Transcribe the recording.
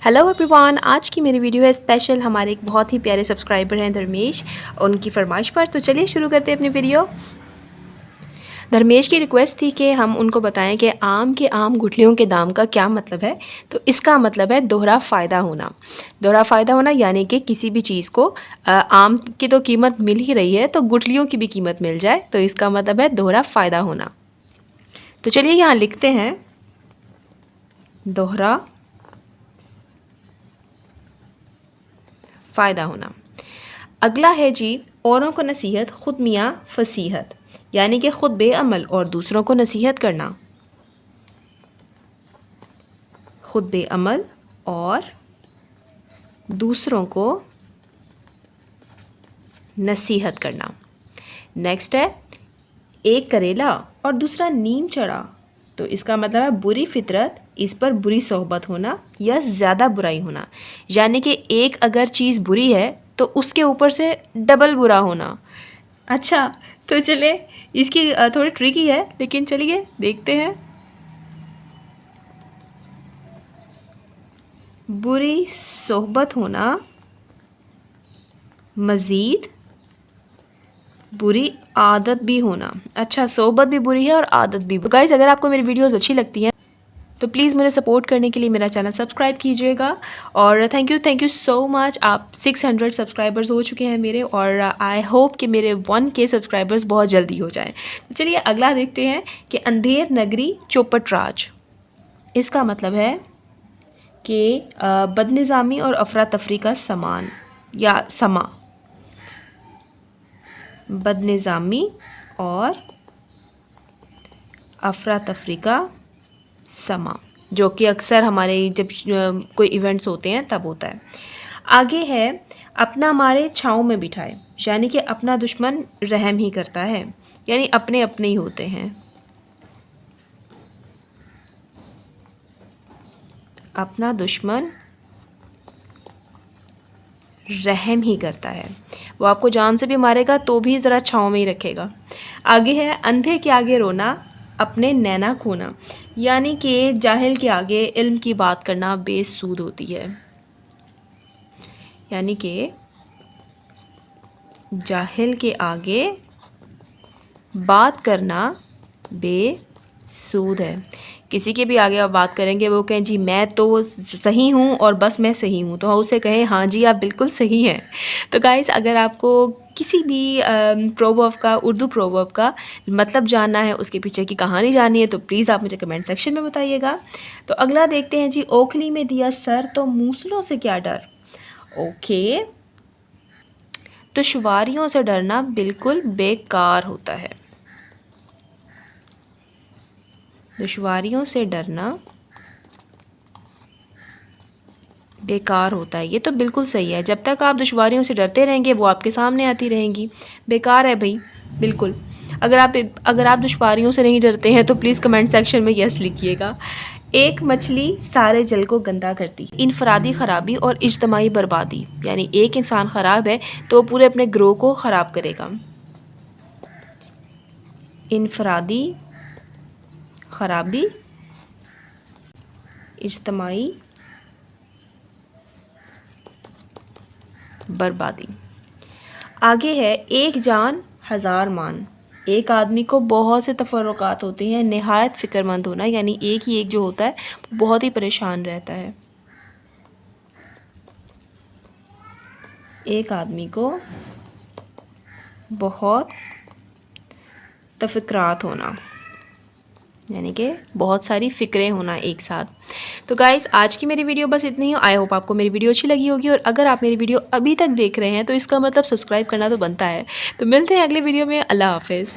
Hello everyone, आज की मेरी वीडियो है स्पेशल हमारे एक बहुत ही प्यारे सब्सक्राइबर हैं धर्मेश, उनकी फरमाइश पर। तो चलिए शुरू करते हैं अपनी वीडियो। धर्मेश की रिक्वेस्ट थी कि हम उनको बताएं कि आम के आम गुठलियों के दाम का क्या मतलब है। तो इसका मतलब है दोहरा फ़ायदा होना। दोहरा फ़ायदा होना यानी कि किसी भी चीज़ को आम की तो कीमत मिल ही रही है तो गुठलियों की भी कीमत मिल जाए, तो इसका मतलब है दोहरा फ़ायदा होना। तो चलिए यहाँ लिखते हैं दोहरा फ़ायदा होना। अगला है जी, औरों को नसीहत खुद मियाँ फसीहत, यानी कि ख़ुद बेअमल और दूसरों को नसीहत करना। ख़ुद बेअमल और दूसरों को नसीहत करना। नेक्स्ट है, एक करेला और दूसरा नीम चढ़ा, तो इसका मतलब है बुरी फितरत, इस पर बुरी सोहबत होना या ज़्यादा बुराई होना, यानी कि एक अगर चीज़ बुरी है तो उसके ऊपर से डबल बुरा होना। अच्छा, तो चले इसकी थोड़ी ट्रिकी है, लेकिन चलिए देखते हैं। बुरी सोहबत होना मज़ीद बुरी आदत भी होना। अच्छा, सोहबत भी बुरी है और आदत भी। गाइस, अगर आपको मेरी वीडियोस अच्छी लगती हैं तो प्लीज़ मुझे सपोर्ट करने के लिए मेरा चैनल सब्सक्राइब कीजिएगा। और थैंक यू सो मच। आप 600 सब्सक्राइबर्स हो चुके हैं मेरे, और आई होप कि मेरे 1K सब्सक्राइबर्स बहुत जल्दी हो जाएं। तो चलिए अगला देखते हैं कि अंधेर नगरी चौपट राज। इसका मतलब है कि बदनिज़ामी और अफरा तफरी का समान या समा। बदनिज़ामी और अफरा तफरी का समा, जो कि अक्सर हमारे जब कोई इवेंट्स होते हैं तब होता है। आगे है, अपना मारे छाँव में बिठाए, यानी कि अपना दुश्मन रहम ही करता है, यानी अपने अपने ही होते हैं। अपना दुश्मन रहम ही करता है, वो आपको जान से भी मारेगा तो भी ज़रा छाँव में ही रखेगा। आगे है, अंधे के आगे रोना अपने नैना खोना, यानी कि जाहिल के आगे इल्म की बात करना बेसूद होती है, यानी कि जाहिल के आगे बात करना बेसूद है। किसी के भी आगे आप बात करेंगे, वो कहें जी मैं तो सही हूँ और बस मैं सही हूँ, तो उसे कहें हाँ जी आप बिल्कुल सही हैं। तो गाइस, अगर आपको किसी भी प्रोवर्ब का, उर्दू प्रोवर्ब का मतलब जानना है, उसके पीछे की कहानी जाननी है, तो प्लीज़ आप मुझे कमेंट सेक्शन में बताइएगा। तो अगला देखते हैं जी, ओखली में दिया सर तो मूसलों से क्या डर। ओके, दुश्वारियों से डरना बिल्कुल बेकार होता है। दुश्वारियों से डरना बेकार होता है, ये तो बिल्कुल सही है। जब तक आप दुश्वारियों से डरते रहेंगे वो आपके सामने आती रहेंगी। बेकार है भाई, बिल्कुल। अगर आप दुश्वारियों से नहीं डरते हैं तो प्लीज़ कमेंट सेक्शन में यस लिखिएगा। एक मछली सारे जल को गंदा करती, इनफरादी ख़राबी और इज्तमाही बर्बादी, यानी एक इंसान ख़राब है तो पूरे अपने ग्रोह को ख़राब करेगा। इनफरादी ख़राबी, इज्तमाही बर्बादी। आगे है, एक जान हज़ार मान। एक आदमी को बहुत से तफर्रुकात होते हैं, नहायत फ़िक्रमंद होना, यानी एक ही एक जो होता है बहुत ही परेशान रहता है। एक आदमी को बहुत तफ़िक्रात होना, यानी कि बहुत सारी फ़िक्रें होना एक साथ। तो गाइज़, आज की मेरी वीडियो बस इतनी ही। आई होप आपको मेरी वीडियो अच्छी लगी होगी, और अगर आप मेरी वीडियो अभी तक देख रहे हैं तो इसका मतलब सब्सक्राइब करना तो बनता है। तो मिलते हैं अगले वीडियो में। अल्लाह हाफ़िज़।